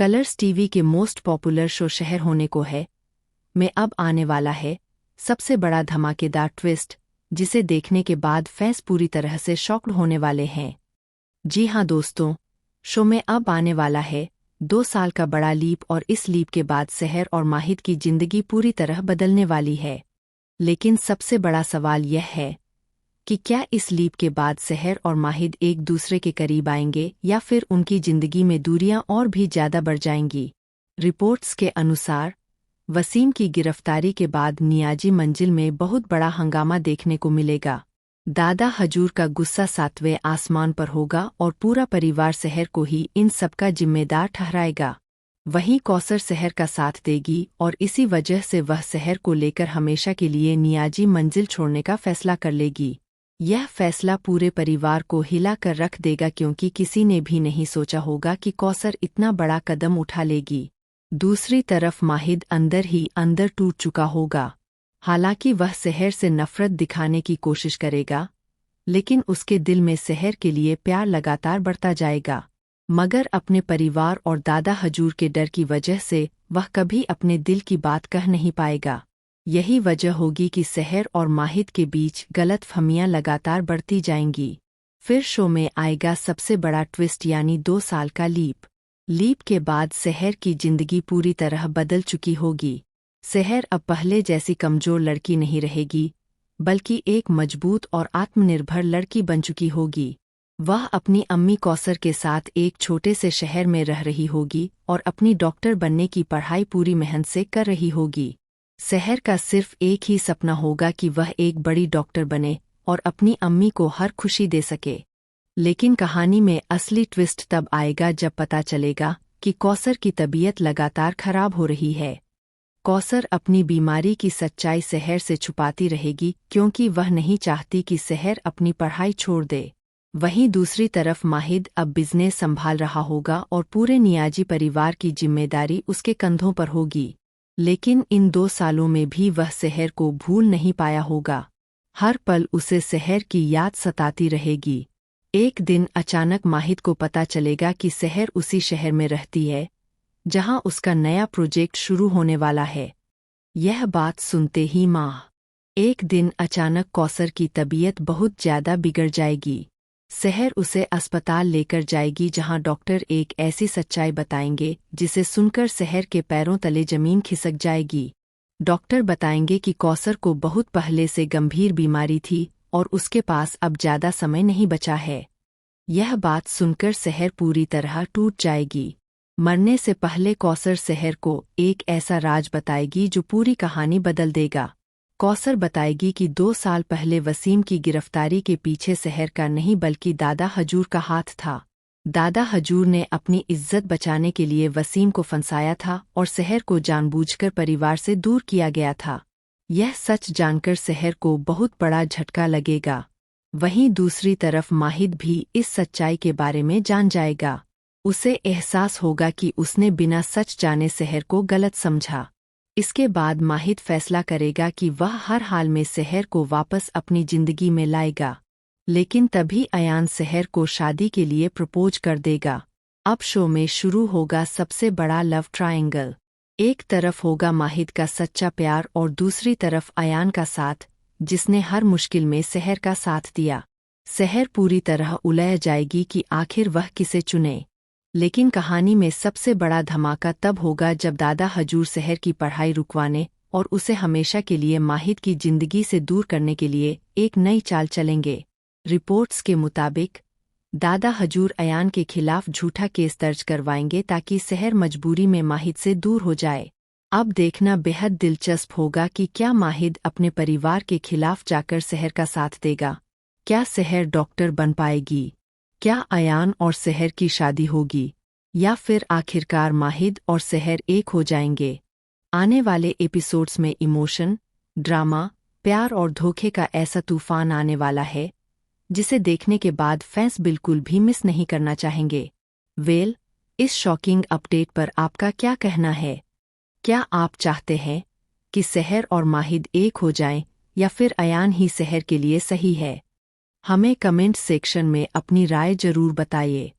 Colors TV के most popular show शहर होने को है में अब आने वाला है सबसे बड़ा धमाकेदार ट्विस्ट, जिसे देखने के बाद फैंस पूरी तरह से शॉक्ड होने वाले हैं। जी हाँ दोस्तों, शो में अब आने वाला है 2 साल का बड़ा लीप और इस लीप के बाद सहर और माहिद की जिंदगी पूरी तरह बदलने वाली है। लेकिन सबसे बड़ा सवाल यह है कि क्या इस लीप के बाद सहर और माहिद एक दूसरे के करीब आएंगे या फिर उनकी जिंदगी में दूरियां और भी ज्यादा बढ़ जाएंगी। रिपोर्ट्स के अनुसार वसीम की गिरफ्तारी के बाद नियाजी मंजिल में बहुत बड़ा हंगामा देखने को मिलेगा। दादा हजूर का गुस्सा 7वें आसमान पर होगा और पूरा परिवार सहर को ही इन सबका जिम्मेदार ठहराएगा। वहीं कौसर सहर का साथ देगी और इसी वजह से वह सहर को लेकर हमेशा के लिए नियाजी मंजिल छोड़ने का फैसला कर लेगी। यह फैसला पूरे परिवार को हिला कर रख देगा, क्योंकि किसी ने भी नहीं सोचा होगा कि कौसर इतना बड़ा कदम उठा लेगी। दूसरी तरफ माहिद अंदर ही अंदर टूट चुका होगा। हालांकि वह सहर से नफरत दिखाने की कोशिश करेगा, लेकिन उसके दिल में सहर के लिए प्यार लगातार बढ़ता जाएगा। मगर अपने परिवार और दादा हजूर के डर की वजह से वह कभी अपने दिल की बात कह नहीं पाएगा। यही वजह होगी कि सहर और माहिद के बीच गलतफहमियां लगातार बढ़ती जाएंगी। फिर शो में आएगा सबसे बड़ा ट्विस्ट, यानी 2 साल का लीप। लीप के बाद सहर की जिंदगी पूरी तरह बदल चुकी होगी। सहर अब पहले जैसी कमजोर लड़की नहीं रहेगी, बल्कि एक मजबूत और आत्मनिर्भर लड़की बन चुकी होगी। वह अपनी अम्मी कौसर के साथ एक छोटे से शहर में रह रही होगी और अपनी डॉक्टर बनने की पढ़ाई पूरी मेहनत से कर रही होगी। सहर का सिर्फ एक ही सपना होगा कि वह एक बड़ी डॉक्टर बने और अपनी अम्मी को हर खुशी दे सके। लेकिन कहानी में असली ट्विस्ट तब आएगा जब पता चलेगा कि कौसर की तबीयत लगातार खराब हो रही है। कौसर अपनी बीमारी की सच्चाई सहर से छुपाती रहेगी, क्योंकि वह नहीं चाहती कि सहर अपनी पढ़ाई छोड़ दे। वहीं दूसरी तरफ माहिद अब बिजनेस संभाल रहा होगा और पूरे नियाजी परिवार की जिम्मेदारी उसके कंधों पर होगी। लेकिन इन 2 सालों में भी वह सहर को भूल नहीं पाया होगा। हर पल उसे सहर की याद सताती रहेगी। एक दिन अचानक माहिद को पता चलेगा कि सहर उसी शहर में रहती है जहां उसका नया प्रोजेक्ट शुरू होने वाला है। यह बात सुनते ही एक दिन अचानक कौसर की तबीयत बहुत ज्यादा बिगड़ जाएगी। सहर उसे अस्पताल लेकर जाएगी, जहां डॉक्टर एक ऐसी सच्चाई बताएंगे जिसे सुनकर सहर के पैरों तले जमीन खिसक जाएगी। डॉक्टर बताएंगे कि कौसर को बहुत पहले से गंभीर बीमारी थी और उसके पास अब ज्यादा समय नहीं बचा है। यह बात सुनकर सहर पूरी तरह टूट जाएगी। मरने से पहले कौसर सहर को एक ऐसा राज बताएगी जो पूरी कहानी बदल देगा। कौसर बताएगी कि 2 साल पहले वसीम की गिरफ्तारी के पीछे सहर का नहीं बल्कि दादा हजूर का हाथ था। दादा हजूर ने अपनी इज्जत बचाने के लिए वसीम को फंसाया था और सहर को जानबूझकर परिवार से दूर किया गया था। यह सच जानकर सहर को बहुत बड़ा झटका लगेगा। वहीं दूसरी तरफ माहिद भी इस सच्चाई के बारे में जान जाएगा। उसे एहसास होगा कि उसने बिना सच जाने सहर को गलत समझा। इसके बाद माहिद फैसला करेगा कि वह हर हाल में सहर को वापस अपनी जिंदगी में लाएगा। लेकिन तभी अयान सहर को शादी के लिए प्रपोज कर देगा। अब शो में शुरू होगा सबसे बड़ा लव ट्रायंगल। एक तरफ होगा माहिद का सच्चा प्यार और दूसरी तरफ अयान का साथ, जिसने हर मुश्किल में सहर का साथ दिया। सहर पूरी तरह उलझ जाएगी कि आखिर वह किसे चुने। लेकिन कहानी में सबसे बड़ा धमाका तब होगा जब दादा हजूर सहर की पढ़ाई रुकवाने और उसे हमेशा के लिए माहिद की जिंदगी से दूर करने के लिए एक नई चाल चलेंगे। रिपोर्ट्स के मुताबिक दादा हजूर अयान के खिलाफ झूठा केस दर्ज करवाएंगे ताकि सहर मजबूरी में माहिद से दूर हो जाए। अब देखना बेहद दिलचस्प होगा कि क्या माहिद अपने परिवार के खिलाफ जाकर सहर का साथ देगा। क्या सहर डॉक्टर बन पाएगी? क्या अयान और सहर की शादी होगी, या फिर आखिरकार माहिद और सहर एक हो जाएंगे? आने वाले एपिसोड्स में इमोशन, ड्रामा, प्यार और धोखे का ऐसा तूफान आने वाला है जिसे देखने के बाद फैंस बिल्कुल भी मिस नहीं करना चाहेंगे। इस शॉकिंग अपडेट पर आपका क्या कहना है? क्या आप चाहते हैं कि सहर और माहिद एक हो जाएं, या फिर अयान ही सहर के लिए सही है? हमें कमेंट सेक्शन में अपनी राय जरूर बताइए।